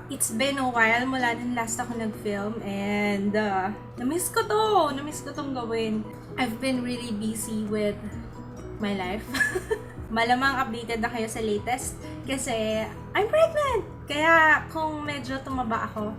It's been a while mula nung last ako nag-film and na-miss ko to. Na-miss ko tong gawin. I've been really busy with my life. Malamang updated na kayo sa latest kasi I'm pregnant! Kaya kung medyo tumaba ako,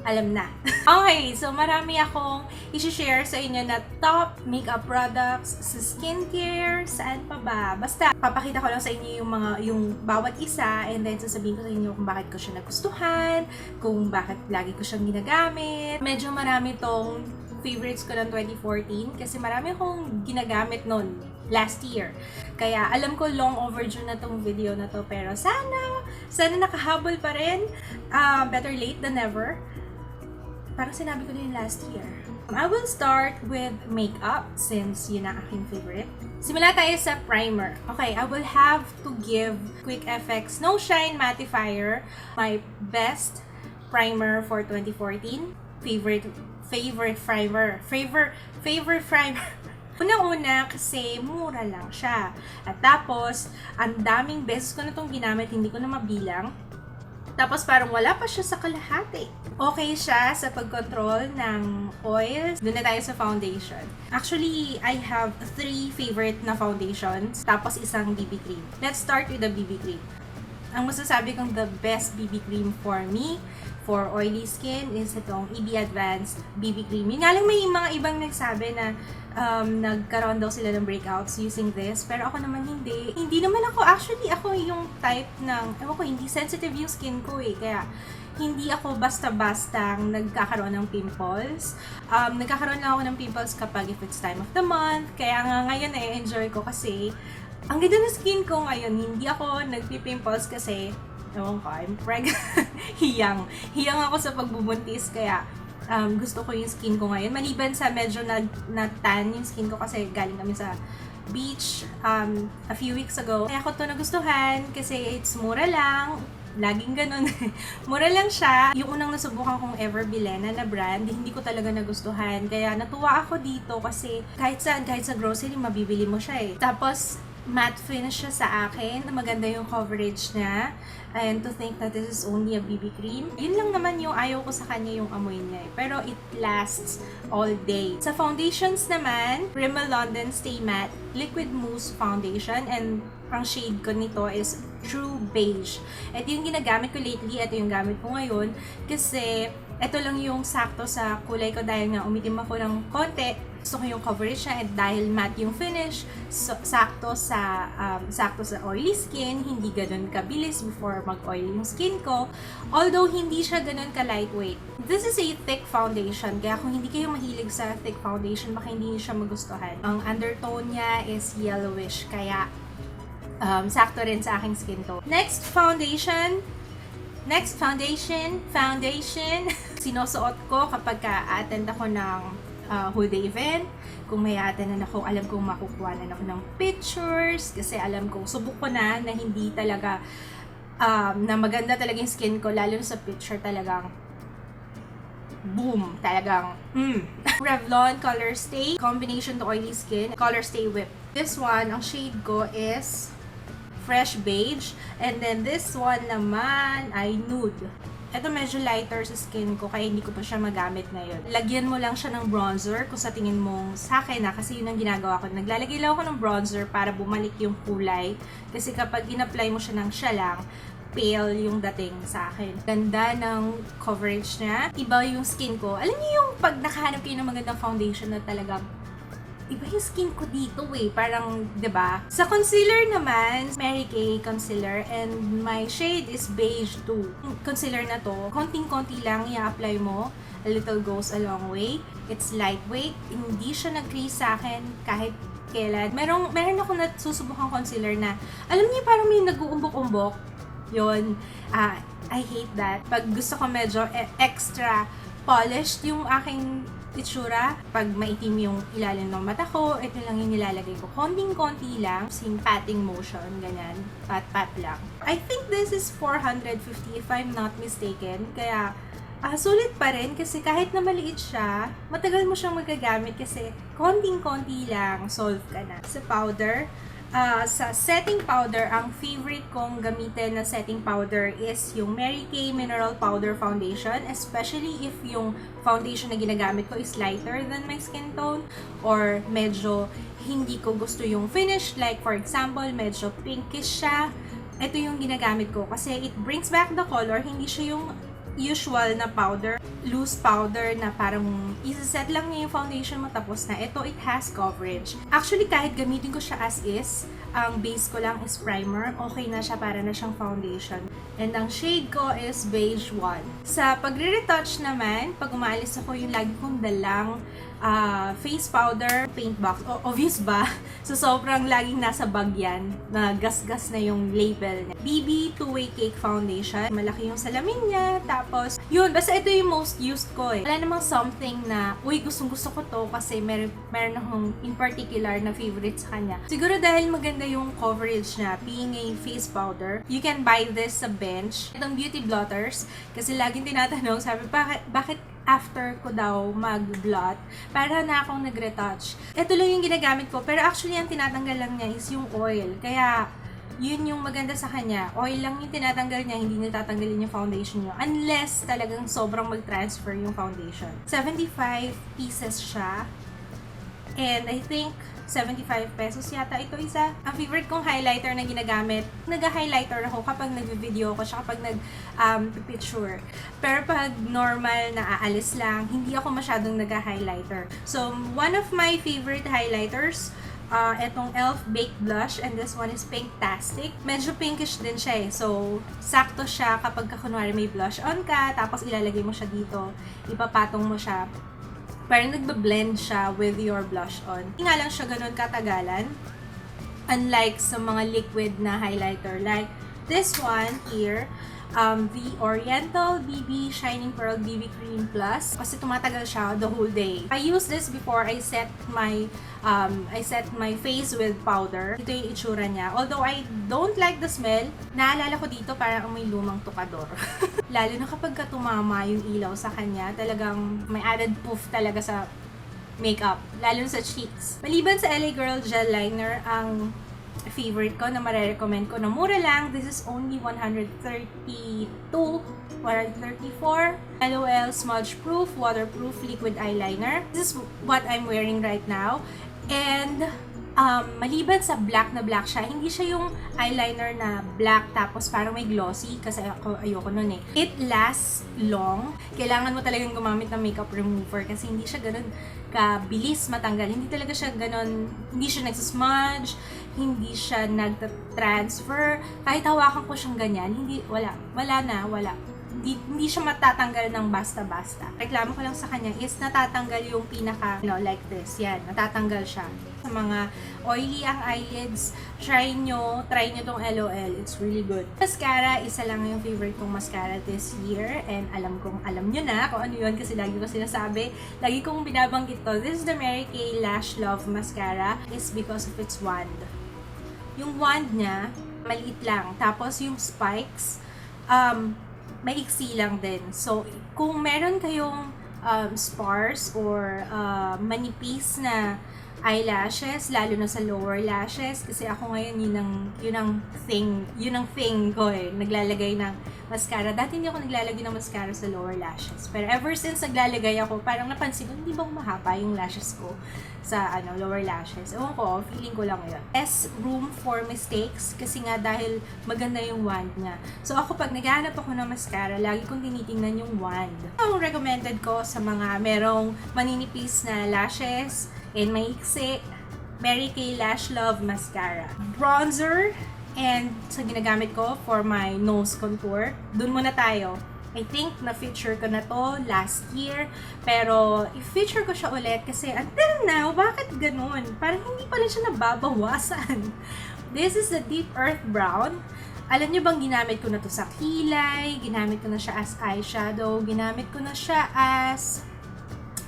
alam na. Okay, so marami akong i-share sa inyo na top makeup products sa skincare, saan pa ba? Basta, papakita ko lang sa inyo yung bawat isa and then sasabihin ko sa inyo kung bakit ko siya nagustuhan, kung bakit lagi ko siyang ginagamit. Medyo marami tong favorites ko ng 2014 kasi marami akong ginagamit noon last year. Kaya alam ko long overdue na tong video na to pero sana nakahabol pa rin. Better late than never. Parang sinabi ko din last year. I will start with makeup since yun ang aking favorite. Simula tayo sa primer. Okay, I will have to give Quick FX No Shine Mattifier my best primer for 2014. Favorite primer. Unang-una kasi mura lang siya. At tapos, ang daming beses ko na itong ginamit, hindi ko na mabilang. Tapos parang wala pa siya sa kalahati. Okay siya sa pag-control ng oils. Doon na tayo sa foundation. Actually, I have 3 favorite na foundations. Tapos isang BB cream. Let's start with the BB cream. Ang masasabi kong the best BB cream for me, for oily skin, is itong EB Advanced BB cream. Yun nga lang may mga ibang nagsabi na nagkaroon daw sila ng breakouts using this. Pero ako naman hindi. Hindi naman ako, actually ako yung type ng, ewan ko, hindi sensitive yung skin ko eh. Kaya hindi ako basta-bastang nagkakaroon ng pimples. Nagkakaroon lang ako ng pimples kapag if it's time of the month. Kaya nga ngayon enjoy ko kasi ang ganda ng skin ko ngayon. Hindi ako nagpipimples kasi ewan ko, I'm pregnant. Hiyang ako sa pagbubuntis kaya gusto ko yung skin ko ngayon. Maliban sa medyo na-tan yung skin ko kasi galing kami sa beach a few weeks ago. Kaya ako to nagustuhan kasi it's mura lang. Laging ganun. Mura lang siya. Yung unang nasubukan kong ever bilhin na brand, hindi ko talaga nagustuhan. Kaya natuwa ako dito kasi kahit sa grocery, mabibili mo siya eh. Tapos, matte finish siya sa akin. Maganda yung coverage niya. And to think that this is only a BB cream. Yun lang naman yung ayaw ko sa kanya yung amoy niya eh. Pero it lasts all day. Sa foundations naman, Rimmel London Stay Matte Liquid Mousse Foundation. And ang shade ko nito is True Beige. Ito yung ginagamit ko lately. Ito yung gamit ko ngayon. Kasi ito lang yung sakto sa kulay ko dahil nga umitim ako ng konti. Gusto ko yung coverage niya at dahil matte yung finish, so, sakto sa oily skin, hindi ganun kabilis before mag-oil yung skin ko. Although hindi siya ganun ka-lightweight. This is a thick foundation, kaya kung hindi kayo mahilig sa thick foundation, baka hindi siya magustuhan. Ang undertone niya is yellowish, kaya sakto rin sa aking skin tone. Next foundation. Sinusuot ko kapag ka-attend ako ng whole day event. Kung may attend ako, alam kong makukuha na ako ng pictures kasi alam ko, subok ko na hindi talaga na maganda talaga yung skin ko, lalo sa picture talagang boom, talagang Revlon Color Stay combination to oily skin, Color Stay Whip. This one, ang shade ko is Fresh Beige, and then this one naman ay Nude. Ito medyo lighter sa skin ko kaya hindi ko pa siya magamit ngayon. Lagyan mo lang siya ng bronzer kung sa tingin mong sa akin kasi yun ang ginagawa ko. Naglalagay lang ako ng bronzer para bumalik yung kulay. Kasi kapag in-apply mo siya ng siya lang, pale yung dating sa akin. Ganda ng coverage niya. Iba yung skin ko. Alam niyo yung pag nakahanap kayo ng magandang foundation na talagang iba yung skin ko dito eh. Parang, 'di ba? Sa concealer naman, Mary Kay concealer and my shade is beige too. Yung concealer na to, konting-konti lang i-apply mo. A little goes a long way. It's lightweight. Hindi siya nag-crease sa akin kahit kailan. Meron ako nasusubukan concealer na, alam niyo parang may nag-uumbok-umbok. Yun. I hate that. Pag gusto ko medyo extra polished yung aking itsura, pag maitim yung ilalim ng mata ko, ito lang yung nilalagay ko. Konting-konti lang, sing patting motion, ganyan. Pat-pat lang. I think this is 450 if I'm not mistaken. Kaya, sulit pa rin kasi kahit na maliit siya, matagal mo siyang magagamit kasi konting-konti lang, solve ka na. Sa powder, Sa setting powder, ang favorite kong gamitin na setting powder is yung Mary Kay Mineral Powder Foundation, especially if yung foundation na ginagamit ko is lighter than my skin tone or medyo hindi ko gusto yung finish. Like for example, medyo pinkish siya. Ito yung ginagamit ko kasi it brings back the color. Hindi siya yung usual na powder, loose powder na parang isa-set lang niya yung foundation mo tapos na. Ito, it has coverage. Actually, kahit gamitin ko siya as is, ang base ko lang is primer, okay na siya, para na siyang foundation. And ang shade ko is beige 1. Sa pagre-retouch naman, pag umaalis ako, yung lagi kong dalang face powder, paint box. Obvious ba? So, sobrang laging nasa bag yan, na gas-gas na yung label niya. BB Two-Way Cake Foundation. Malaki yung salamin niya. Tapos, yun. Basta ito yung most used ko eh. Wala namang something na, uy, gustong-gusto ko to kasi meron akong in particular na favorite sa kanya. Siguro dahil maganda yung coverage niya, being a face powder, you can buy this sa Bench. Itong beauty blotters, kasi laging tinatanong, sabi, bakit after ko daw mag-blot, para na akong nag-retouch. Ito lang yung ginagamit ko, pero actually ang tinatanggal lang niya is yung oil. Kaya, yun yung maganda sa kanya. Oil lang yung tinatanggal niya, hindi niya tatanggalin yung foundation niyo. Unless talagang sobrang mag-transfer yung foundation. 75 pieces siya. And I think 75 pesos yata ito isa. Ang favorite kong highlighter na ginagamit, nag-highlighter ako kapag nag-video ko siya, kapag nag-picture. Pero pag normal na aalis lang, hindi ako masyadong nag-highlighter. So, one of my favorite highlighters, etong e.l.f. Baked Blush, and this one is Pinktastic. Medyo pinkish din siya eh. So, sakto siya kapag kunwari may blush on ka, tapos ilalagay mo siya dito, ipapatong mo siya. Parang nagbe-blend siya with your blush on. Hindi nga lang siya ganun katagalan. Unlike sa mga liquid na highlighter. Like this one here, the Oriental BB Shining Pearl BB Cream Plus. Kasi tumatagal siya the whole day. I used this before I set my face with powder. Ito yung itsura niya. Although I don't like the smell, naalala ko dito parang may lumang tukador. Lalo na kapag tumama yung ilaw sa kanya, talagang may added poof talaga sa makeup. Lalo na sa cheeks. Maliban sa LA Girl Gel Liner, ang favorite ko na marerecommend ko na mura lang. This is only 134. LOL Smudge Proof Waterproof Liquid Eyeliner. This is what I'm wearing right now. And maliban sa black na black siya, hindi siya yung eyeliner na black tapos parang may glossy, kasi ayoko nun eh. It lasts long. Kailangan mo talagang gumamit ng makeup remover kasi hindi siya ganun kabilis matanggal. Hindi talaga siya ganun, hindi siya nagsasmudge, hindi siya nag-transfer. Kahit hawakan ko siyang ganyan, wala na. Hindi siya matatanggal ng basta-basta. Reklamo ko lang sa kanya is natatanggal yung pinaka, like this. Yan, natatanggal siya. Sa mga oily ang eyelids, try nyo tong LOL. It's really good. Mascara, isa lang yung favorite kong mascara this year. And alam nyo na kung ano yun kasi lagi ko sinasabi. Lagi kong binabanggit to. This is the Mary Kay Lash Love Mascara. It's because of its wand. Yung wand niya, maliit lang. Tapos yung spikes, maiksi lang din. So, kung meron kayong sparse or manipis na eyelashes, lalo na sa lower lashes, kasi ako ngayon yun ang thing ko eh, naglalagay ng mascara. Dati hindi ako naglalagay ng mascara sa lower lashes. Pero ever since naglalagay ako, parang napansin ko, hindi ba mahaba yung lashes ko sa lower lashes. Ewan ko, feeling ko lang yun. Less room for mistakes kasi nga dahil maganda yung wand niya. So ako pag naghahanap ako ng mascara, lagi kong tinitingnan yung wand. Ang recommended ko sa mga merong maninipis na lashes and maiksi, Mary Kay Lash Love Mascara. Bronzer, and sa ginagamit ko for my nose contour. Dun muna tayo. I think na-feature ko na to last year, pero i-feature ko siya ulit kasi until now, bakit ganun? Parang hindi pa rin siya nababawasan. This is the Deep Earth Brown. Alam nyo bang ginamit ko na to sa kilay, ginamit ko na siya as eyeshadow, ginamit ko na siya as,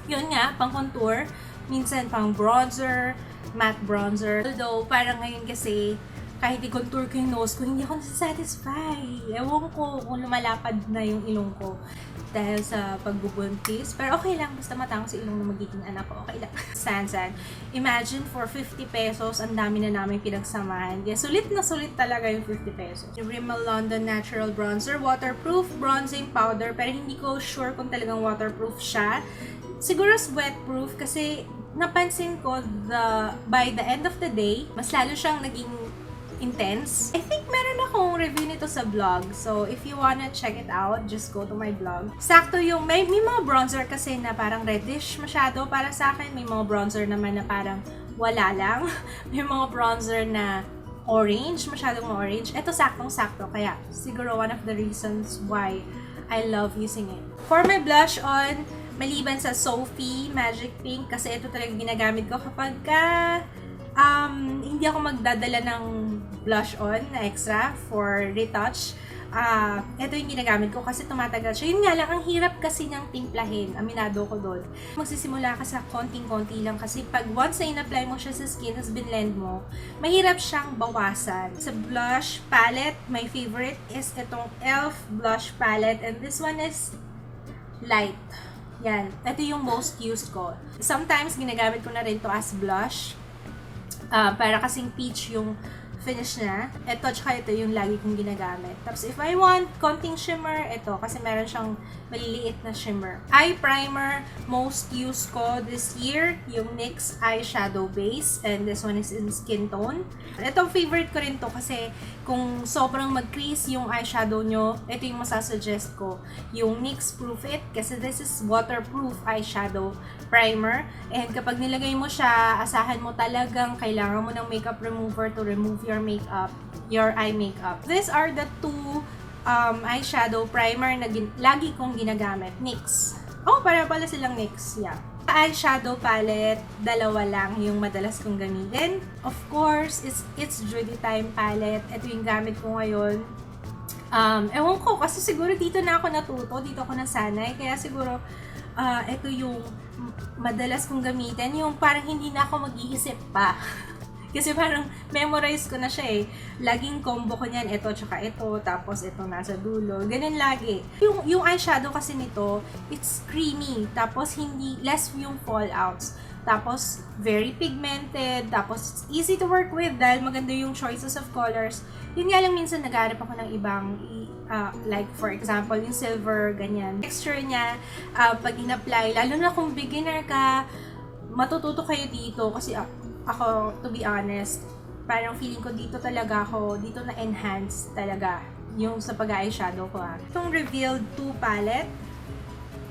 yun nga, pang contour, minsan pang bronzer, matte bronzer. Although, parang ngayon kasi, kahit i-contour ko yung nose ko, hindi ako nasa-satisfy. Ewan ko kung lumalapad na yung ilong ko. dahil sa pagbubuntis. Pero okay lang, basta matangos yung ilong na magiging anak ko, okay lang. Sansan, imagine for 50 pesos, ang dami na namin pinagsamahan. Yes, sulit na sulit talaga yung 50 pesos. Yung Rimmel London Natural Bronzer, waterproof bronzing powder, pero hindi ko sure kung talagang waterproof siya. Siguro sweatproof kasi napansin ko by the end of the day, mas lalo siyang naging intense. I think meron akong review nito sa blog. So, if you wanna check it out, just go to my blog. Sakto yung, may mga bronzer kasi na parang reddish masyado para sa akin. May mga bronzer naman na parang wala lang. May mga bronzer na orange, masyadong orange. Ito saktong-sakto. Kaya, siguro one of the reasons why I love using it. For my blush on, maliban sa Sophie Magic Pink, kasi ito talaga ginagamit ko kapag hindi ako magdadala ng blush on na extra for retouch. Ito yung ginagamit ko kasi tumatagal siya. Yun nga lang, ang hirap kasi niyang timplahin. Aminado ko doon. Magsisimula ka sa konting-konti lang kasi pag once na in-apply mo siya sa skin, tapos binlend mo, mahirap siyang bawasan. Sa blush palette, my favorite is itong e.l.f. blush palette, and this one is light. Yan. Ito yung most used ko. Sometimes, ginagamit ko na rin to as blush. Para kasing peach yung finish niya. Ito, tsaka ito yung lagi kong ginagamit. Tapos, if I want konting shimmer, ito. Kasi meron siyang maliliit na shimmer. Eye primer, most used ko this year, yung NYX eyeshadow base. And this one is in skin tone. Ito, favorite ko rin to kasi kung sobrang mag-crease yung eyeshadow nyo, ito yung masasuggest ko. Yung NYX Proof It, kasi this is waterproof eyeshadow primer. And kapag nilagay mo siya, asahan mo talagang kailangan mo ng makeup remover to remove your eye makeup. These are the two eyeshadow primer na lagi kong ginagamit. NYX. Oh, para pala silang NYX. Yeah. Eyeshadow palette, dalawa lang yung madalas kong gamitin. Of course, it's Judy Time palette. Ito yung gamit ko ngayon. Ewan ko, kasi siguro dito na ako natuto, dito ako nasanay. Kaya siguro, ito yung madalas kong gamitin. Yung parang hindi na ako mag-iisip pa. Kasi parang memorize ko na siya eh. Laging combo ko niyan, ito tsaka ito, tapos ito nasa dulo. Ganun lagi. Yung eyeshadow kasi nito, it's creamy, tapos hindi, less yung fallouts. Tapos, very pigmented, tapos it's easy to work with dahil maganda yung choices of colors. Yun nga lang minsan naghahanap ako ng ibang, like for example, yung silver, ganyan. Texture niya, pag in-apply, lalo na kung beginner ka, matututo kayo dito kasi ako, to be honest, parang feeling ko dito na-enhance talaga yung sa pag-eyeshadow ko. Itong Revealed 2 palette.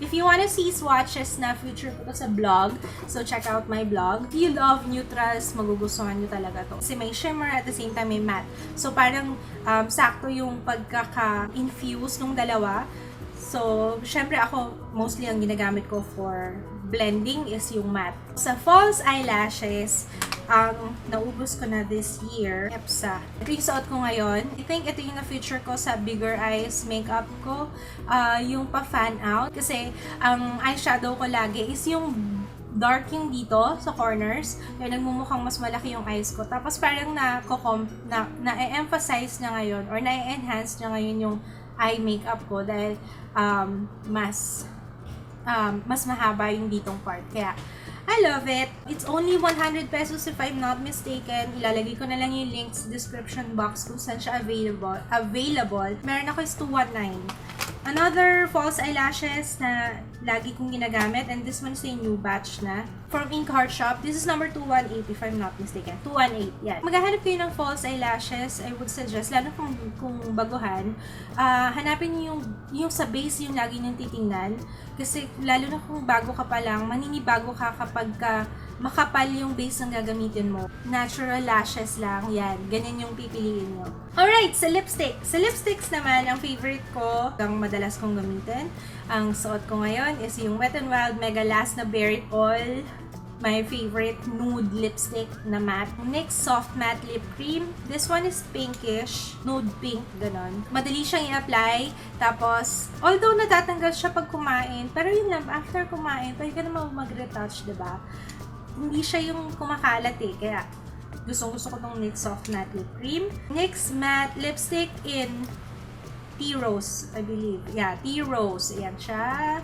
If you wanna see swatches na future ko to sa blog, so check out my blog. If you love neutrals, magugustuhan nyo talaga to. Kasi may shimmer at the same time may matte. So parang sakto yung pagkaka-infuse ng dalawa. So, syempre ako, mostly ang ginagamit ko for blending is yung matte. Sa false eyelashes, ang naubos ko na this year, EPSA. Ito yung suot ko ngayon. I think ito yung na-feature ko sa Bigger Eyes makeup ko. Yung pa-fan out. Kasi, ang eyeshadow ko lagi is yung dark yung dito sa corners. Kaya nagmumukhang mas malaki yung eyes ko. Tapos parang na-emphasize niya ngayon or na-enhance niya ngayon yung eye makeup ko dahil mas mahaba yung ditong part. Kaya, I love it. It's only 100 pesos if I'm not mistaken. Ilalagay ko na lang yung link sa description box kung saan siya available. Meron ako is 219. Another false eyelashes na lagi kong ginagamit, and this one is a new batch na from Ink Heart Shop. This is number 218 if I'm not mistaken. 218, yan. Maghahanap kayo ng false eyelashes, I would suggest, lalo kung baguhan, hanapin niyo yung sa base yung lagi niyong titingnan. Kasi lalo na kung bago ka pa lang, maninibago ka kapag makapal yung base ng gagamitin mo. Natural lashes lang, yan. Ganyan yung pipiliin nyo. Alright, sa lipstick. Sa lipsticks naman, ang favorite ko, ang madalas kong gamitin, ang suot ko ngayon is yung Wet n Wild Mega Last na Berry Oil. My favorite nude lipstick na matte. NYX Soft Matte Lip Cream. This one is pinkish. Nude pink, ganon. Madali siyang i-apply. Tapos, although natatanggal siya pag kumain, pero yun lang, after kumain, pwede ka naman mag-retouch, diba? Hindi siya yung kumakalat eh. Kaya, gusto ko tong NYX Soft Matte Lip Cream. NYX Matte Lipstick in Tea Rose, I believe. Yeah, Tea Rose. Ayan siya.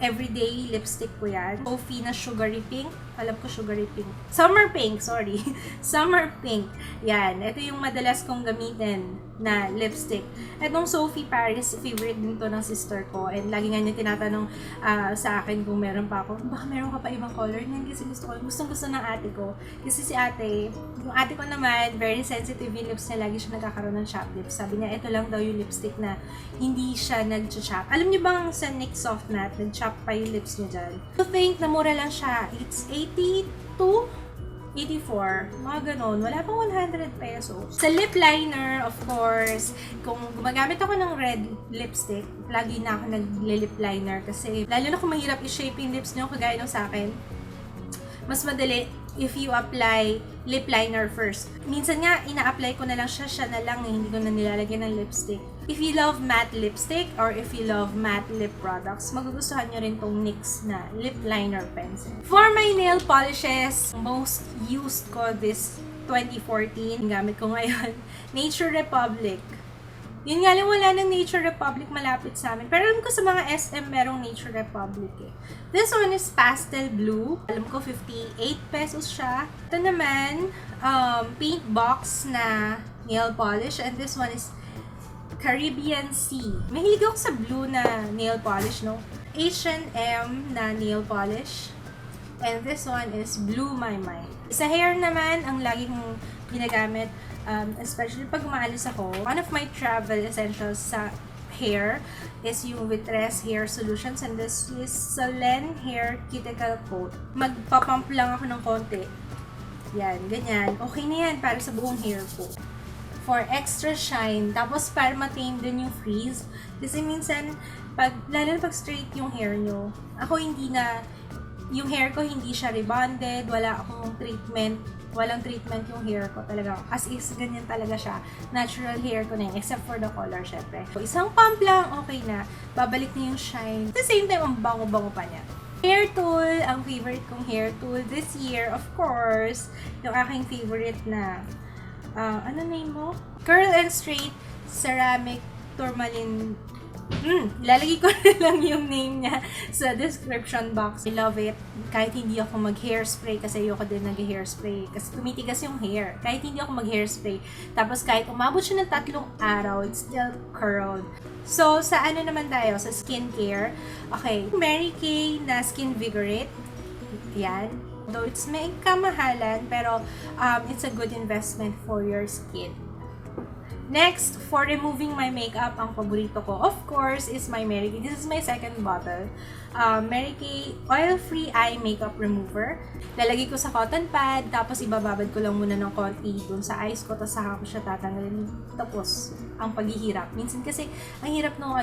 Everyday lipstick ko yan. Sophie na Sugary Pink. Alam ko Sugary Pink. Summer Pink, sorry. Summer Pink. Yan. Ito yung madalas kong gamitin na lipstick. Etong Sophie Paris, favorite din to ng sister ko. And lagi nga niya tinatanong sa akin kung meron pa ako. Baka meron ka pa ibang color? Hindi kasi gusto ko. Gustong-gusto ng ate ko. Kasi si ate, yung ate ko naman, very sensitive yung lips niya. Lagi siya nagkakaroon ng chapped lips. Sabi niya, ito lang daw yung lipstick na hindi siya nag-chap. Alam niyo bang sa NYX Soft Matte, nag-chap pa yung lips niya dyan? I think na mura lang siya. It's 82? 84, mga ganon. Wala pang 100 pesos. Sa lip liner, of course, kung gumagamit ako ng red lipstick, lagi na ako nag-lip liner kasi lalo na kung mahirap i-shape yung lips nyo, kagaya ng sa akin, mas madali if you apply lip liner first. Minsan nga, ina-apply ko na lang siya na lang, hindi ko na nilalagyan ng lipstick. If you love matte lipstick or if you love matte lip products, magugustuhan nyo rin tong NYX na lip liner pencil. For my nail polishes, most used ko this 2014, gamit ko ngayon, Nature Republic. Yun nga lang, wala ng Nature Republic malapit sa amin. Pero alam ko sa mga SM merong Nature Republic eh. This one is pastel blue. Alam ko 58 pesos siya. Ito naman, pink box na nail polish. And this one is Caribbean Sea. Mahilig ako sa blue na nail polish, no? H&M na nail polish. And this one is Blue My Mind. Sa hair naman, ang lagi kong ginagamit, especially pag umaalis ako, one of my travel essentials sa hair is yung Vitres Hair Solutions, and this is Solen Hair Cuticle Coat. Magpapump lang ako ng konti. Yan, ganyan. Okay na yan para sa buong hair ko. For extra shine, tapos para ma-tame din yung frizz. Kasi minsan, lalo na pag straight yung hair nyo, ako yung hair ko hindi siya rebonded, wala akong treatment, walang treatment yung hair ko talaga. As is, ganyan talaga siya. Natural hair ko na yun, except for the color, syempre. So, isang pump lang, okay na. Babalik na yung shine. At the same time, ang bango-bango pa niya. Hair tool, ang favorite kong hair tool this year, of course, yung aking favorite na, ano name mo? Curl and Straight Ceramic Tourmaline. Lalagay ko na lang yung name niya sa description box. I love it. Kahit hindi ako mag-hairspray, kasi ayoko din nag-hairspray. Kasi tumitigas yung hair. Kahit hindi ako mag-hairspray. Tapos kahit umabot siya ng 3 araw, it's still curled. So, sa ano naman tayo? Sa skincare. Okay. Mary Kay na Skin Vigorate. Yan. Though it's may kamahalan, pero it's a good investment for your skin. Next, for removing my makeup, ang paborito ko, of course, is my Mary Kay. This is my second bottle. Mary Kay Oil-Free Eye Makeup Remover. Lalagay ko sa cotton pad, tapos ibababad ko lang muna ng konti dun sa eyes ko, tapos saka ko siya tatanggalin. Tapos, ang paghihirap. Minsan kasi, ang hirap nung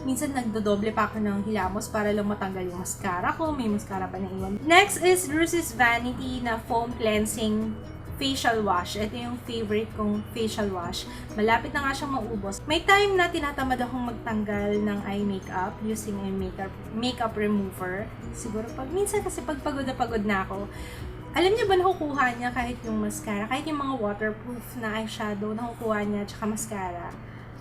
minsan nagdodoble pa ako ng hilamos para lang matanggal yung mascara ko. May mascara pa na iwan. Next is Lucy's Vanity na Foam Cleansing Facial Wash. Ito yung favorite kong facial wash. Malapit na nga siyang maubos. May time na tinatamad akong magtanggal ng eye makeup using a makeup remover. Siguro minsan kasi pag pagod na ako, alam niyo ba nakukuha niya kahit yung mascara, kahit yung mga waterproof na eyeshadow, nakukuha niya, tsaka mascara.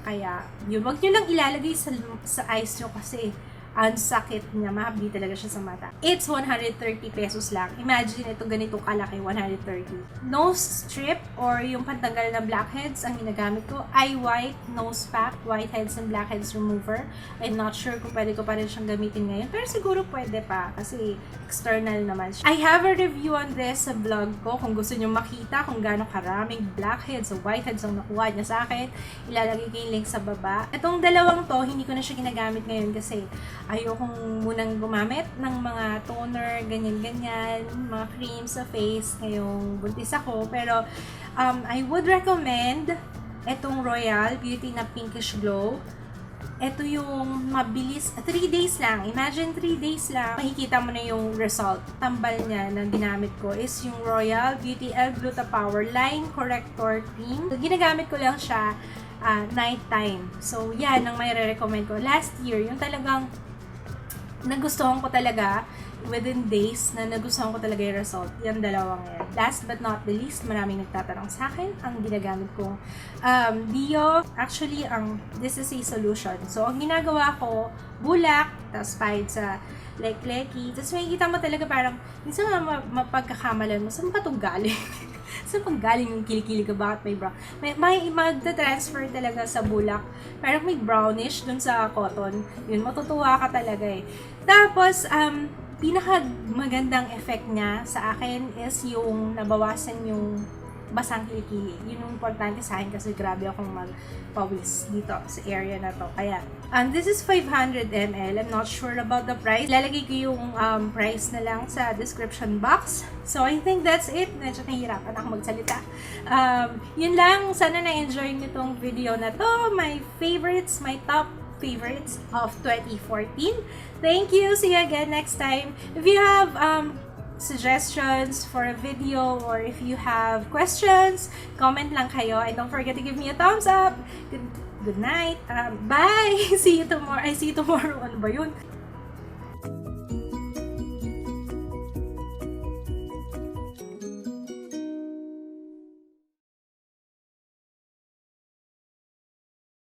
Kaya, yun, wag niyo lang ilalagay sa eyes niyo kasi ang sakit niya, mahabdi talaga siya sa mata. It's 130 pesos lang. Imagine ito ganito kalaki, 130. Nose strip or yung pantanggal ng blackheads ang ginagamit ko. Eye white, nose pack, whiteheads and blackheads remover. I'm not sure kung pwede ko pa rin siyang gamitin ngayon, pero siguro pwede pa kasi external naman siya. I have a review on this sa vlog ko. Kung gusto niyo makita kung gaano karaming blackheads o whiteheads ang nakuha niya sa akin, ilalagay ko yung link sa baba. Itong dalawang to, hindi ko na siya ginagamit ngayon kasi ayokong munang gumamit ng mga toner, ganyan-ganyan, mga cream sa face ngayong buntis ako. Pero, I would recommend itong Royal Beauty na Pinkish Glow. Ito yung mabilis, 3 days lang. Imagine 3 days lang, makikita mo na yung result. Tambal niya na ginamit ko is yung Royal Beauty L-Gluta Power Line Corrector Cream. So, ginagamit ko lang siya night time. So, yan ang may re-recommend ko. Last year, yung talagang nagustuhan ko talaga within days na nagustuhan ko talaga yung result. Yung dalawang yan. Last but not the least, maraming nagtatanong sa akin. Ang ginagamit kong Dio. Actually, this is a solution. So, ang ginagawa ko, bulak, tapos pahid sa leki. Tapos makikita mo talaga parang, minsan mapagkakamalan mo, saan ba itong galing? Saan pang galing yung kilikili ko? Bakit may brown? May magta-transfer talaga sa bulak. Parang may brownish dun sa cotton. Yun, matutuwa ka talaga eh. Tapos, pinaka magandang effect niya sa akin is yung nabawasan yung basang kilikili. Yun yung importante sa akin kasi grabe akong magpawis dito sa area na to. Kaya, this is 500 ml. I'm not sure about the price. Lalagay ko yung price na lang sa description box. So, I think that's it. Medyo nahihirapan ako magsalita. Yun lang. Sana na-enjoy nyo tong video na to. My favorites, my top favorites of 2014. Thank you. See you again next time. If you have suggestions for a video or if you have questions, comment lang kayo and don't forget to give me a thumbs up. Good night. Bye. See you tomorrow. Ano ba yun?